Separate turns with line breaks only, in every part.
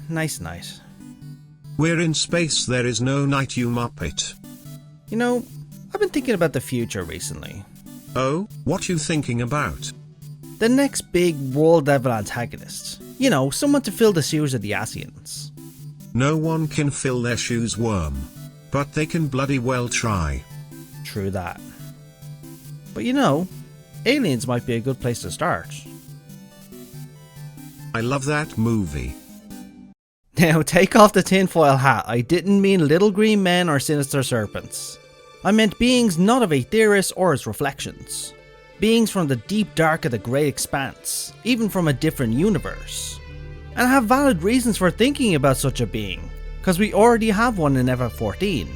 nice night.
We're in space, there is no night, you muppet.
You know, I've been thinking about the future recently.
Oh, what you thinking about?
The next big world level antagonist. You know, someone to fill the shoes of the Asians.
No one can fill their shoes, Wyrm. But they can bloody well try.
True that. But you know, aliens might be a good place to start.
I love that movie.
Now take off the tinfoil hat, I didn't mean little green men or sinister serpents. I meant beings not of Aetheris or its reflections. Beings from the deep dark of the great expanse, even from a different universe. And have valid reasons for thinking about such a being, cause we already have one in FF14.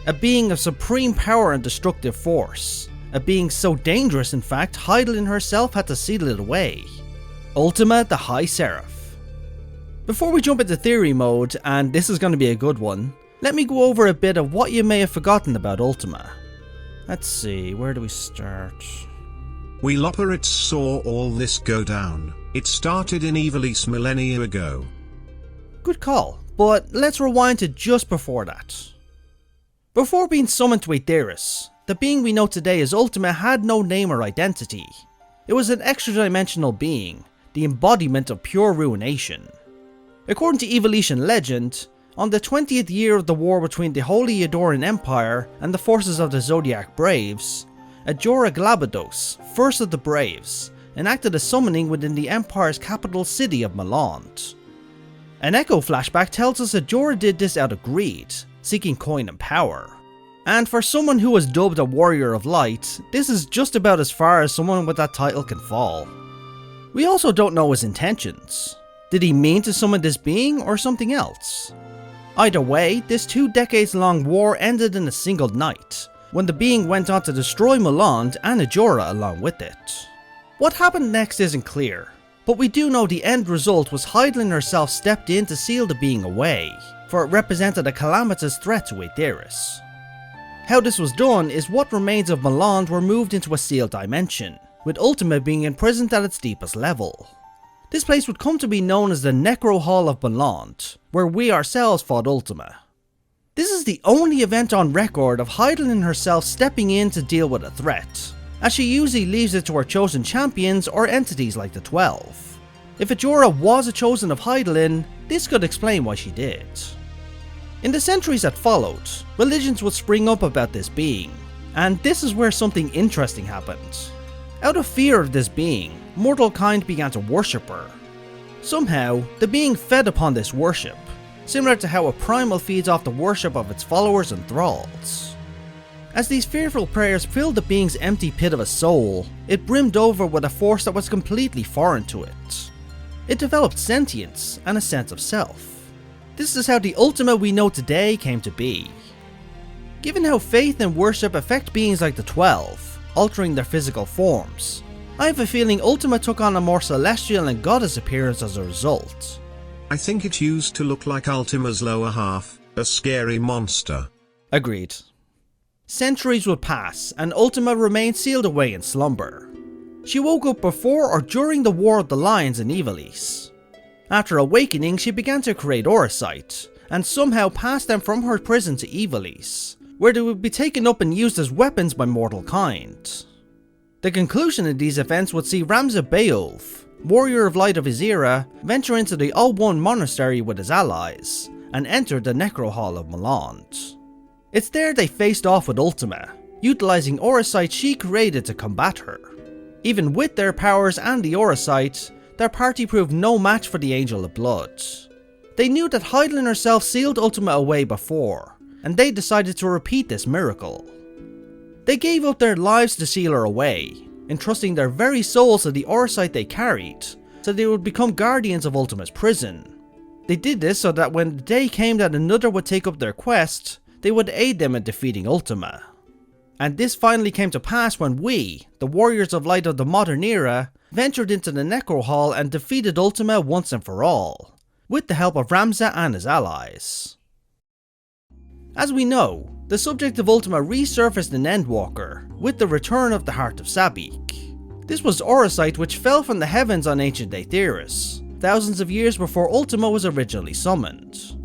A being of supreme power and destructive force. A being so dangerous in fact, Hydaelyn herself had to seal it away. Ultima the High Seraph. Before we jump into theory mode, and this is going to be a good one, let me go over a bit of what you may have forgotten about Ultima. Let's see, where do we start?
We Loporits saw all this go down. It started in Ivalice millennia ago.
Good call, but let's rewind to just before that. Before being summoned to Aetheris, the being we know today as Ultima had no name or identity. It was an extra-dimensional being, the embodiment of pure ruination. According to Evolution legend, on the 20th year of the war between the Holy Edoran Empire and the forces of the Zodiac Braves, Ajora Glabados, first of the Braves, enacted a summoning within the Empire's capital city of Malond. An echo flashback tells us Ajora did this out of greed, seeking coin and power. And for someone who was dubbed a Warrior of Light, this is just about as far as someone with that title can fall. We also don't know his intentions. Did he mean to summon this being or something else? Either way, this 2 decades long war ended in a single night, when the being went on to destroy Malond and Ajora along with it. What happened next isn't clear, but we do know the end result was Hydaelyn herself stepped in to seal the being away, for it represented a calamitous threat to Aetheris. How this was done is what remains of Malond were moved into a sealed dimension, with Ultima being imprisoned at its deepest level. This place would come to be known as the Necro Hall of Malond, where we ourselves fought Ultima. This is the only event on record of Hydaelyn herself stepping in to deal with a threat, as she usually leaves it to her chosen champions or entities like the 12. If Ajora was a chosen of Hydaelyn, this could explain why she did. In the centuries that followed, religions would spring up about this being, and this is where something interesting happened. Out of fear of this being, mortal kind began to worship her. Somehow, the being fed upon this worship, similar to how a primal feeds off the worship of its followers and thralls. As these fearful prayers filled the being's empty pit of a soul, it brimmed over with a force that was completely foreign to it. It developed sentience and a sense of self. This is how the Ultima we know today came to be. Given how faith and worship affect beings like the 12, altering their physical forms, I have a feeling Ultima took on a more celestial and goddess appearance as a result.
I think it used to look like Ultima's lower half, a scary monster.
Agreed. Centuries would pass, and Ultima remained sealed away in slumber. She woke up before or during the War of the Lions in Ivalice. After awakening, she began to create Orosite, and somehow passed them from her prison to Ivalice, where they would be taken up and used as weapons by mortal kind. The conclusion of these events would see Ramza Beowulf, Warrior of Light of his era, venture into the All-One Monastery with his allies, and enter the Necro Hall of Malond. It's there they faced off with Ultima, utilising Orosite she created to combat her. Even with their powers and the Orosite, their party proved no match for the Angel of Blood. They knew that Hydaelyn herself sealed Ultima away before, and they decided to repeat this miracle. They gave up their lives to seal her away, entrusting their very souls to the Orosite they carried, so they would become guardians of Ultima's prison. They did this so that when the day came that another would take up their quest, they would aid them in defeating Ultima. And this finally came to pass when we, the Warriors of Light of the modern era, ventured into the Necro Hall and defeated Ultima once and for all, with the help of Ramza and his allies. As we know, the subject of Ultima resurfaced in Endwalker, with the return of the Heart of Sabik. This was Orosite which fell from the heavens on ancient Aetheris, thousands of years before Ultima was originally summoned.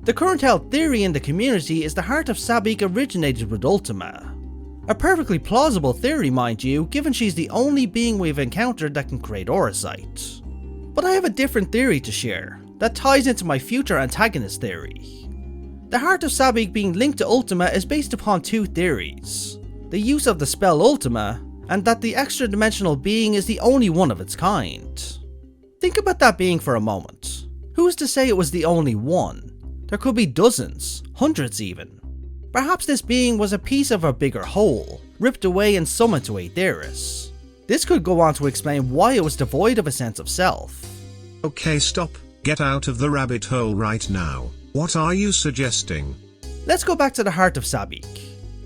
The current held theory in the community is the heart of Sabik originated with Ultima. A perfectly plausible theory, mind you, given she's the only being we've encountered that can create Auracite. But I have a different theory to share that ties into my future Antagonist theory. The heart of Sabik being linked to Ultima is based upon two theories: the use of the spell Ultima, and that the extra-dimensional being is the only one of its kind. Think about that being for a moment. Who's to say it was the only one? There could be dozens, hundreds even. Perhaps this being was a piece of a bigger whole, ripped away and summoned to Aetheris. This could go on to explain why it was devoid of a sense of self.
Okay, stop. Get out of the rabbit hole right now. What are you suggesting?
Let's go back to the heart of Sabik.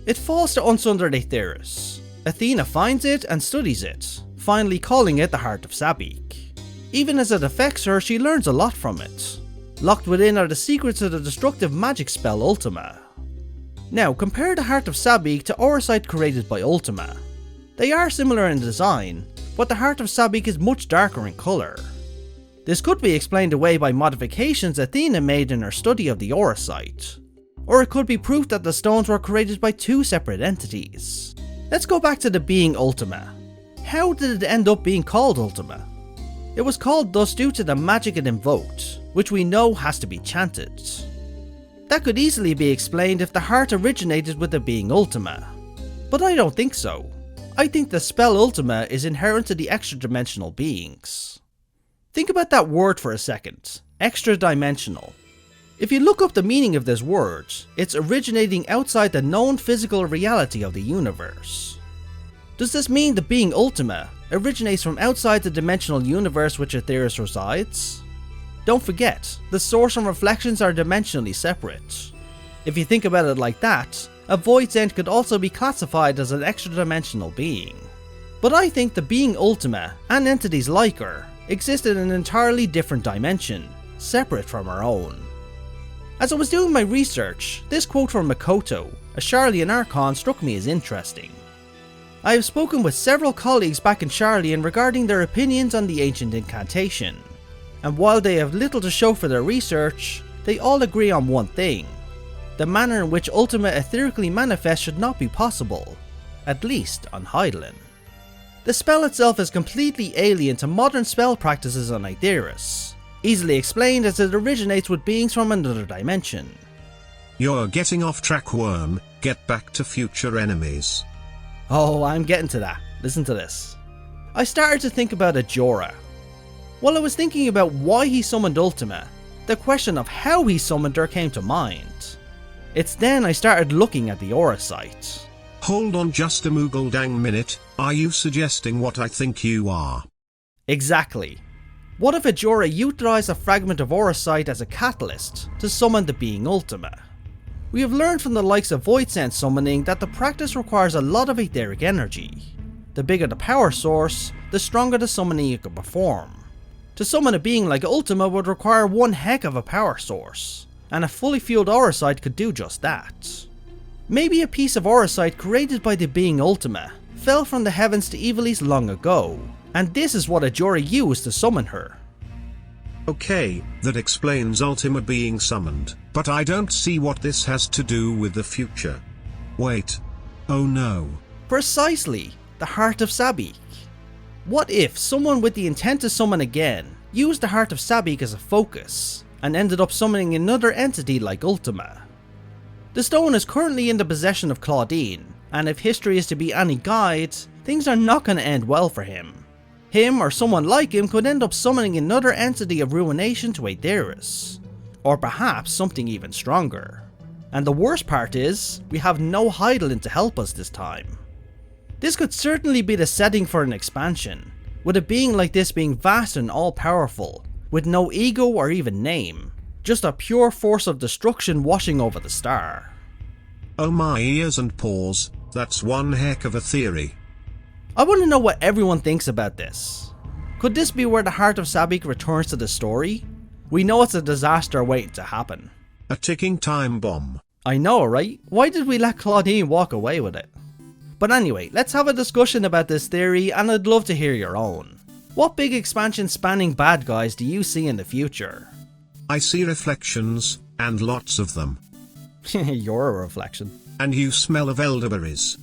It falls to unsundered Aetheris. Athena finds it and studies it, finally calling it the heart of Sabik. Even as it affects her, she learns a lot from it. Locked within are the secrets of the destructive magic spell Ultima. Now compare the heart of Sabik to Auracite created by Ultima. They are similar in design, but the heart of Sabik is much darker in colour. This could be explained away by modifications Athena made in her study of the Auracite. Or it could be proof that the stones were created by two separate entities. Let's go back to the being Ultima. How did it end up being called Ultima? It was called thus due to the magic it invoked, which we know has to be chanted. That could easily be explained if the heart originated with the being Ultima. But I don't think so. I think the spell Ultima is inherent to the extra-dimensional beings. Think about that word for a second, extra-dimensional. If you look up the meaning of this word, it's originating outside the known physical reality of the universe. Does this mean the being Ultima originates from outside the dimensional universe which Aetheris resides? Don't forget, the source and reflections are dimensionally separate. If you think about it like that, a Void's End could also be classified as an extra-dimensional being. But I think the being Ultima, and entities like her, exist in an entirely different dimension, separate from our own. As I was doing my research, this quote from Makoto, a Sharlayan Archon, struck me as interesting. I have spoken with several colleagues back in Sharlayan regarding their opinions on the ancient incantation, and while they have little to show for their research, they all agree on one thing: the manner in which Ultima etherically manifests should not be possible, at least on Hydaelyn. The spell itself is completely alien to modern spell practices on Aetheris, easily explained as it originates with beings from another dimension.
You're getting off track, Wyrm. Get back to future enemies.
Oh, I'm getting to that. Listen to this. I started to think about Ajora. While I was thinking about why he summoned Ultima, the question of how he summoned her came to mind. It's then I started looking at the Auracite.
Hold on just a Moogle dang minute, are you suggesting what I think you are?
Exactly. What if Ajora utilised a fragment of Auracite as a catalyst to summon the being Ultima? We have learned from the likes of Void Sense summoning that the practice requires a lot of etheric energy. The bigger the power source, the stronger the summoning you can perform. To summon a being like Ultima would require one heck of a power source, and a fully fueled Auracite could do just that. Maybe a piece of Auracite created by the being Ultima fell from the heavens to Ivalice long ago, and this is what Ajora used to summon her.
Okay, that explains Ultima being summoned, but I don't see what this has to do with the future. Wait. Oh no.
Precisely, the heart of Sabik. What if someone with the intent to summon again used the heart of Sabik as a focus, and ended up summoning another entity like Ultima? The stone is currently in the possession of Claudine, and if history is to be any guide, things are not going to end well for him. Him or someone like him could end up summoning another entity of ruination to Aetheris, or perhaps something even stronger. And the worst part is, we have no Hydaelyn to help us this time. This could certainly be the setting for an expansion, with a being like this being vast and all-powerful, with no ego or even name, just a pure force of destruction washing over the star.
Oh my ears and paws, that's one heck of a theory.
I want to know what everyone thinks about this. Could this be where the heart of Sabik returns to the story? We know it's a disaster waiting to happen.
A ticking time bomb.
I know, right? Why did we let Claudine walk away with it? But anyway, let's have a discussion about this theory, and I'd love to hear your own. What big expansion spanning bad guys do you see in the future?
I see reflections, and lots of them.
You're a reflection.
And you smell of elderberries.